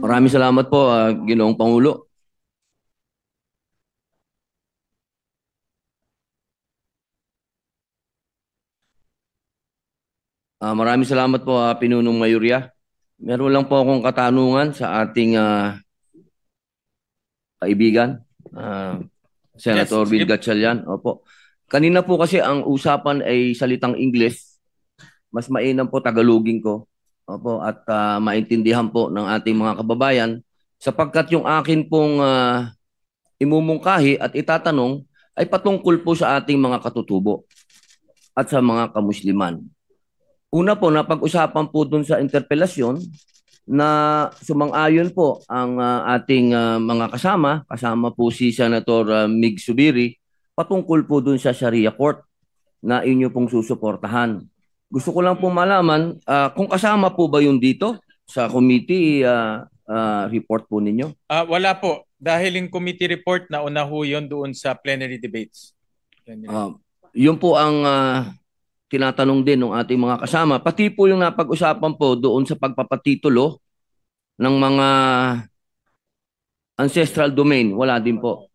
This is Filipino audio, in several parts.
Maraming salamat po, Ginoong Pangulo. Maraming salamat po, Pinunong Mayurya. Meron lang po akong katanungan sa ating kaibigan, Senator Yes, Bill Gatchalian. Opo. Kanina po kasi ang usapan ay salitang English. Mas mainam po Tagalogin ko. Opo, at maintindihan po ng ating mga kababayan sapagkat yung akin pong imumungkahi at itatanong ay patungkol po sa ating mga katutubo at sa mga kamusliman. Una po, napag-usapan po dun sa interpelasyon na sumang-ayon po ang ating mga kasama po si Senator Mig Subiri, patungkol po dun sa Sharia Court na inyo pong susuportahan. Gusto ko lang po malaman kung kasama po ba yun dito sa committee report po ninyo? Wala po. Dahil yung committee report na una ho yun doon sa plenary debates. Yun po ang tinatanong din ng ating mga kasama. Pati po yung napag-usapan po doon sa pagpapatitulo ng mga ancestral domain. Wala din po.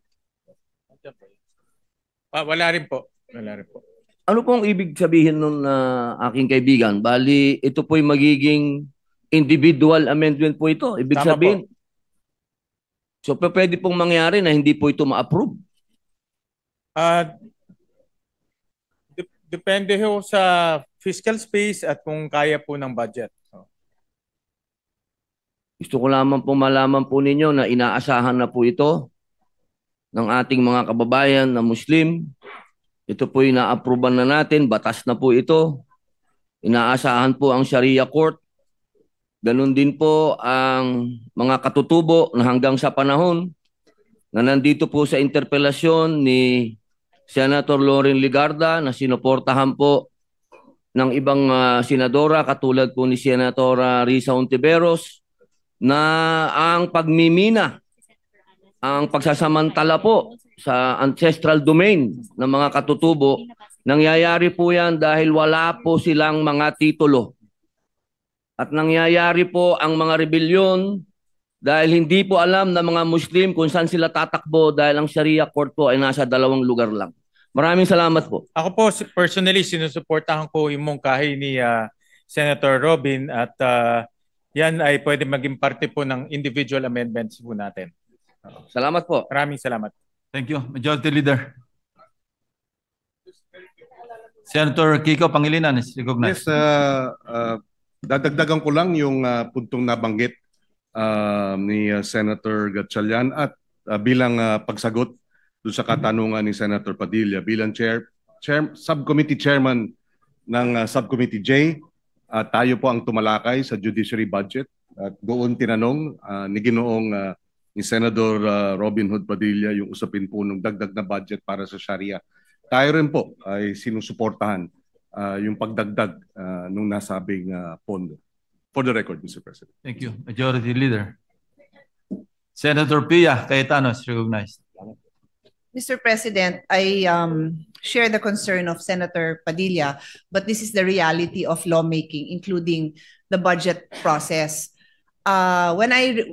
Wala rin po. Wala rin po. Ano pong ibig sabihin nun aking kaibigan? Bali, ito po'y magiging individual amendment po ito. Ibig Tama sabihin, po. so pwede pong mangyari na hindi po ito ma-approve. Depende ho sa fiscal space at kung kaya po ng budget. Gusto ko lamang po malaman po ninyo na inaasahan na po ito ng ating mga kababayan na Muslim. Ito po ina-approvean na natin, batas na po ito. Inaasahan po ang Sharia Court. Ganon din po ang mga katutubo na hanggang sa panahon na nandito po sa interpelasyon ni Senator Loren Ligarda na sinuportahan po ng ibang senadora katulad po ni Senator Risa Ontiveros na ang pagmimina, ang pagsasamantala po sa ancestral domain ng mga katutubo, nangyayari po yan dahil wala po silang mga titulo. At nangyayari po ang mga rebelyon dahil hindi po alam ng mga Muslim kung saan sila tatakbo dahil ang Sharia Court po ay nasa 2 lugar lang. Maraming salamat po. Ako po personally sinusuportahan ko yung mungkahi ni Senator Robin at yan ay pwede maging parte po ng individual amendments po natin. Salamat po. Maraming salamat. Thank you. Majority Leader. Senator Kiko Pangilinan is recognized. Yes, dadagdagan ko lang yung puntong nabanggit ni Senator Gatchalian at bilang pagsagot doon sa katanungan ni Senator Padilla bilang subcommittee chairman ng subcommittee J, tayo po ang tumalakay sa judiciary budget at doon tinanong ni Senator Robin Hood Padilla yung usapin po ng dagdag na budget para sa Sharia. Tayo rin po ay sinusuportahan yung pagdagdag nung nasabing pondo. For the record, Mr. President. Thank you. Majority Leader. Senator Pia Cayetano is recognized. Mr. President, I share the concern of Senator Padilla, but this is the reality of lawmaking, including the budget process.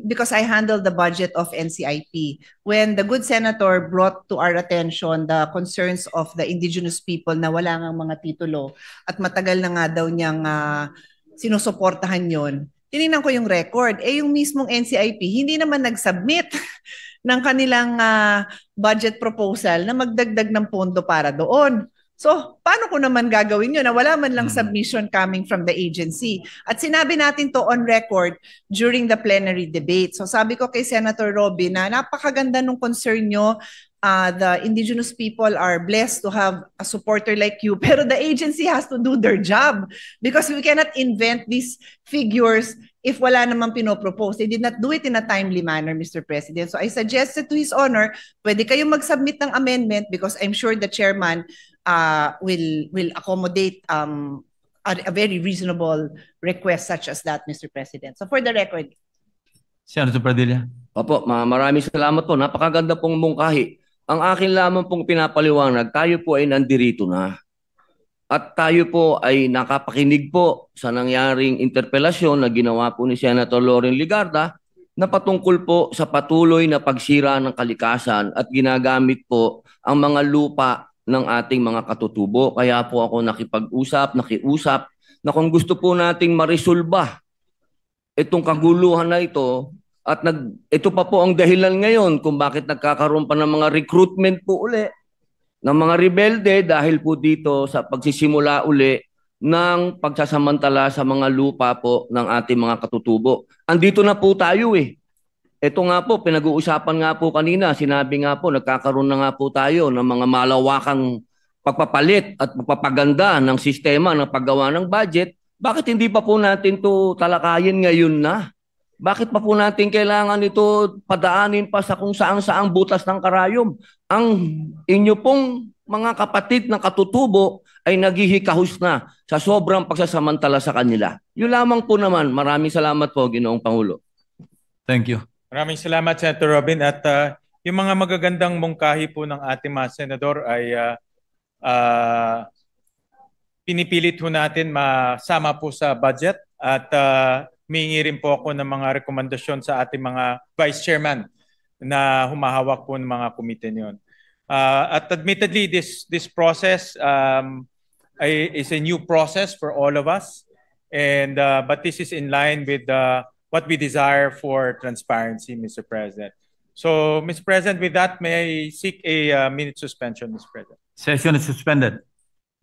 Because I handled the budget of NCIP, when the good senator brought to our attention the concerns of the indigenous people na wala ngang mga titulo at matagal na nga daw niyang sinusuportahan yon, tinignan ko yung record. Yung mismong NCIP, hindi naman nag-submit ng kanilang budget proposal na magdagdag ng pondo para doon. So, paano ko naman gagawin yun na wala man lang submission coming from the agency? At sinabi natin to on record during the plenary debate. So, sabi ko kay Senator Robin na napakaganda nung concern nyo. The indigenous people are blessed to have a supporter like you, pero the agency has to do their job because we cannot invent these figures if wala namang pinopropose. They did not do it in a timely manner, Mr. President. So I suggested to His Honor, pwede kayong mag-submit ng amendment because I'm sure the chairman will accommodate a very reasonable request such as that, Mr. President. So for the record. Senator Padilla. Opo, maraming salamat po. Napakaganda pong mungkahi. Ang akin lamang pong pinapaliwanag, tayo po ay nandirito na. At tayo po ay nakapakinig po sa nangyaring interpelasyon na ginawa po ni Senator Loren Ligarda na patungkol po sa patuloy na pagsira ng kalikasan at ginagamit po ang mga lupa ng ating mga katutubo. Kaya po ako nakiusap na kung gusto po nating marisolba itong kaguluhan na ito, at ito pa po ang dahilan ngayon kung bakit nagkakaroon pa ng mga recruitment po uli ng mga rebelde dahil po dito sa pagsisimula uli ng pagsasamantala sa mga lupa po ng ating mga katutubo. Andito na po tayo eh. Ito nga po, pinag-uusapan nga po kanina, sinabi nga po, nagkakaroon na nga po tayo ng mga malawakang pagpapalit at pagpapaganda ng sistema ng paggawa ng budget. Bakit hindi pa po natin to talakayin ngayon na? Bakit pa po natin kailangan ito padaanin pa sa kung saan-saang butas ng karayom? Ang inyo pong mga kapatid na katutubo ay naghihikahus na sa sobrang pagsasamantala sa kanila. Yun lamang po naman. Maraming salamat po, Ginoong Pangulo. Thank you. Maraming salamat, Senator Robin. At yung mga magagandang mungkahi po ng ating mga senador ay pinipilit ho natin masama po sa budget at humingi rin po ako ng mga rekomendasyon sa ating mga vice chairman na humahawak po ng mga komite niyon. At admittedly, this process is a new process for all of us, and but this is in line with what we desire for transparency, Mr. President. So, Mr. President, with that, may I seek a minute suspension, Mr. President? Session is suspended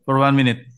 for 1 minute.